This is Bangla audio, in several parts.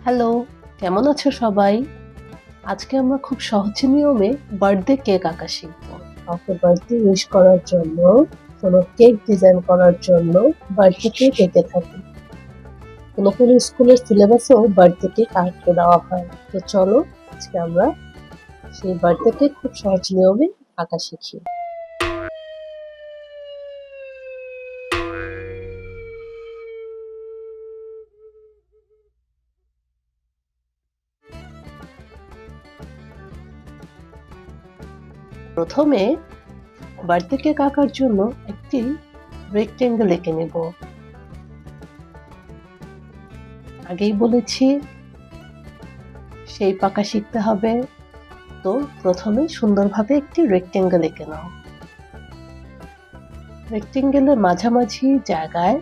হ্যালো, কেমন আছো সবাই? আজকে আমরা খুব সহজ নিয়মে বার্থডে কেক আঁকা শিখব। কাউকে বার্থডে উইশ করার জন্য, কোনো কেক ডিজাইন করার জন্য বার্থডে কেক এঁকে থাকি। কোনো স্কুলের সিলেবাসেও বার্থডে কেক আঁকতে দেওয়া হয়। তো চলো আজকে আমরা সেই বার্থডে কেক খুব সহজ নিয়মে আঁকা শিখি। প্রথমে বার্থডে কেক আঁকার জন্য একটি রেক্টেঙ্গেল এঁকে নেব। আগেই বলেছি শেপ আঁকা শিখতে হবে, তো প্রথমে সুন্দরভাবে একটি রেক্টেঙ্গেল এঁকে নাও। রেক্টেঙ্গেলের মাঝামাঝি জায়গায়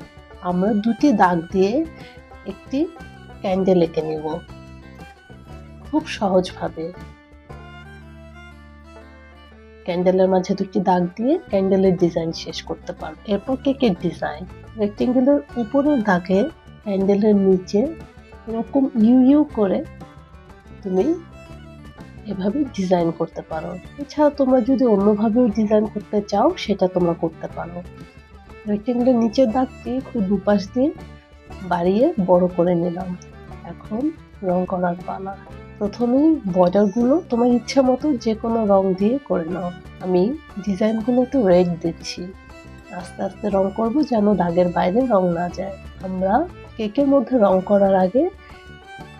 আমরা দুটি দাগ দিয়ে একটি ক্যান্ডেল এঁকে নেব খুব সহজভাবে। ক্যান্ডেলের মাঝে দুটি দাগ দিয়ে ক্যান্ডেলের ডিজাইন শেষ করতে পারো। এরপর কেকের ডিজাইন, রেক্টেঙ্গেলের উপরের দাগে ক্যান্ডেলের নিচে এরকম ইউ ইউ করে তুমি এভাবে ডিজাইন করতে পারো। এছাড়া তোমরা যদি অন্যভাবেও ডিজাইন করতে চাও সেটা তোমরা করতে পারো। রেক্টেঙ্গেলের নিচের দাগটি খুব দুপাশ দিয়ে বাড়িয়ে বড় করে নিলাম। এখন রং করার পালা। প্রথমেই বর্ডারগুলো তোমার ইচ্ছা মতো যে কোনো রং দিয়ে করে নাও। আমি ডিজাইনগুলোতে রেড দিচ্ছি। আস্তে আস্তে রং করব যেন দাগের বাইরে রং না যায়। আমরা কেকের মধ্যে রং করার আগে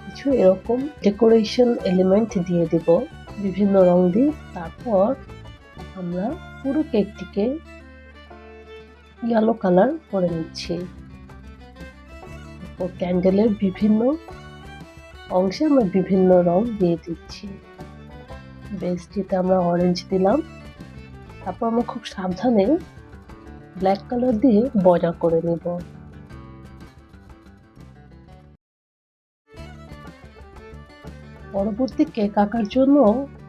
কিছু এরকম ডেকোরেশন এলিমেন্ট দিয়ে দিব বিভিন্ন রং দিয়ে। তারপর আমরা পুরো কেকটিকে ইয়েলো কালার করে নিচ্ছি। ক্যান্ডেলের বিভিন্ন অংশে আমরা বিভিন্ন রং দিয়ে দিচ্ছি। বেসটিতে আমরা অরেঞ্জ দিলাম। তারপর আমরা খুব সাবধানে ব্ল্যাক কালার দিয়ে বর্ডার করে নেব। পরবর্তী কেক আঁকার জন্য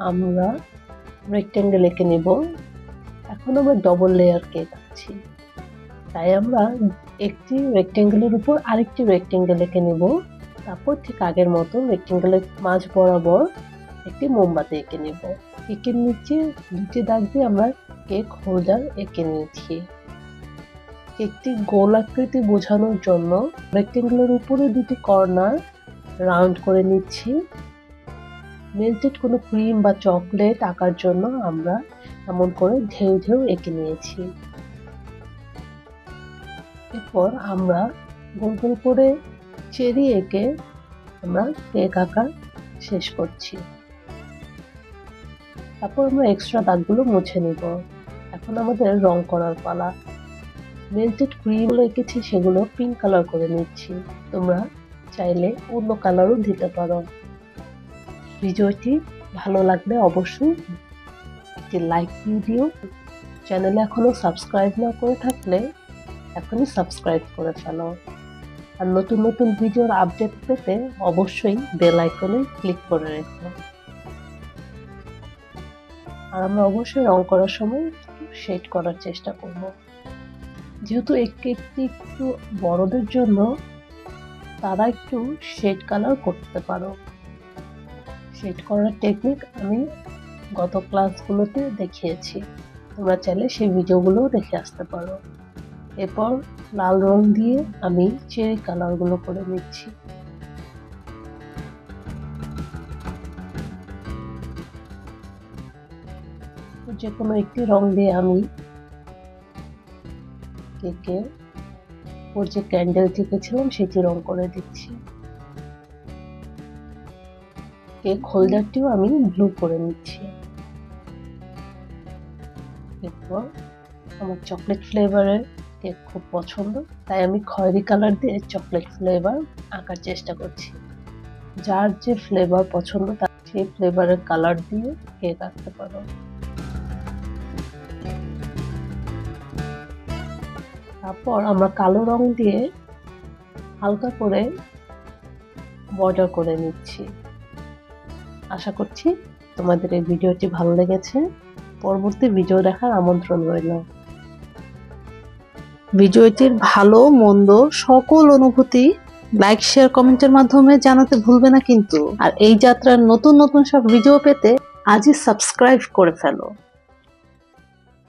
আমরা রেক্টেঙ্গেল এঁকে নেব। এখন আমরা ডবল লেয়ার কেক আঁকছি, তাই আমরা একটি রেক্টেঙ্গেলের উপর আরেকটি রেক্টেঙ্গেল এঁকে নেব। তারপর ঠিক আগের মতো রেক্টেঙ্গেলের মাঝ বরাবর একটি মোমবাতি এঁকে নেব। কেকের নিচে দুটি দাগ দিয়ে আমরা কেক হোল্ডার এঁকে নিয়েছি। কেকটি গোল আকৃতি বোঝানোর জন্য রেক্টেঙ্গেলের উপরে দুটি কর্নার রাউন্ড করে নিচ্ছি। মেল্টেড কোনো ক্রিম বা চকলেট আঁকার জন্য আমরা এমন করে ঢেউ ঢেউ এঁকে নিয়েছি। এরপর আমরা গোল গোল করে চেরি এঁকে আমরা কেক আঁকা শেষ করছি। তারপর আমরা এক্সট্রা দাগগুলো মুছে নিব। এখন আমাদের রং করার পালা। মেল্টেড ক্রিমগুলো এঁকেছি সেগুলো পিঙ্ক কালার করে নিচ্ছি। তোমরা চাইলে অন্য কালারও দিতে পারো। ভিডিওটি ভালো লাগলে অবশ্যই একটি লাইক দিয়ে দিও। চ্যানেলে এখনো সাবস্ক্রাইব না করে থাকলে এখনই সাবস্ক্রাইব করে ফেলো। আর নতুন নতুন ভিডিওর আপডেট পেতে অবশ্যই বেল আইকনে ক্লিক করে রেখো। আর আমরা অবশ্যই রং করার সময় শেড করার চেষ্টা করব। যেহেতু এই কেকটি একটু বড়দের জন্য, তারা একটু শেড কালার করতে পারো। শেড করার টেকনিক আমি গত ক্লাসগুলোতে দেখিয়েছি, তোমরা চাইলে সেই ভিডিওগুলোও দেখে আসতে পারো। এরপর লাল রং দিয়ে আমি চেরি কালারগুলো করে নিচ্ছি। যে কোনো একটি রং দিয়ে আমি কেকে ওর যে ক্যান্ডেল টিকেছিলাম সেটি রং করে দিচ্ছি। কেক হোল্ডারটিও আমি ব্লু করে নিচ্ছি। এরপর আমার চকলেট ফ্লেভারের কেক খুব পছন্দ, তাই আমি খয়েরি কালার দিয়ে চকলেট ফ্লেভার আঁকার চেষ্টা করছি। যার যে ফ্লেভার পছন্দ তার সেই ফ্লেভারের কালার দিয়ে কেক আঁকতে পারো। তারপর আমরা কালো রং দিয়ে হালকা করে বর্ডার করে নিচ্ছি। আশা করছি তোমাদের এই ভিডিওটি ভালো লেগেছে। পরবর্তী ভিডিও দেখার আমন্ত্রণ রইল। ভিডিওটির ভালো মন্দ সকল অনুভূতি লাইক শেয়ার কমেন্টের মাধ্যমে জানাতে ভুলবে না কিন্তু। আর এই যাত্রার নতুন নতুন সব ভিডিও পেতে আজই সাবস্ক্রাইব করে ফেলো।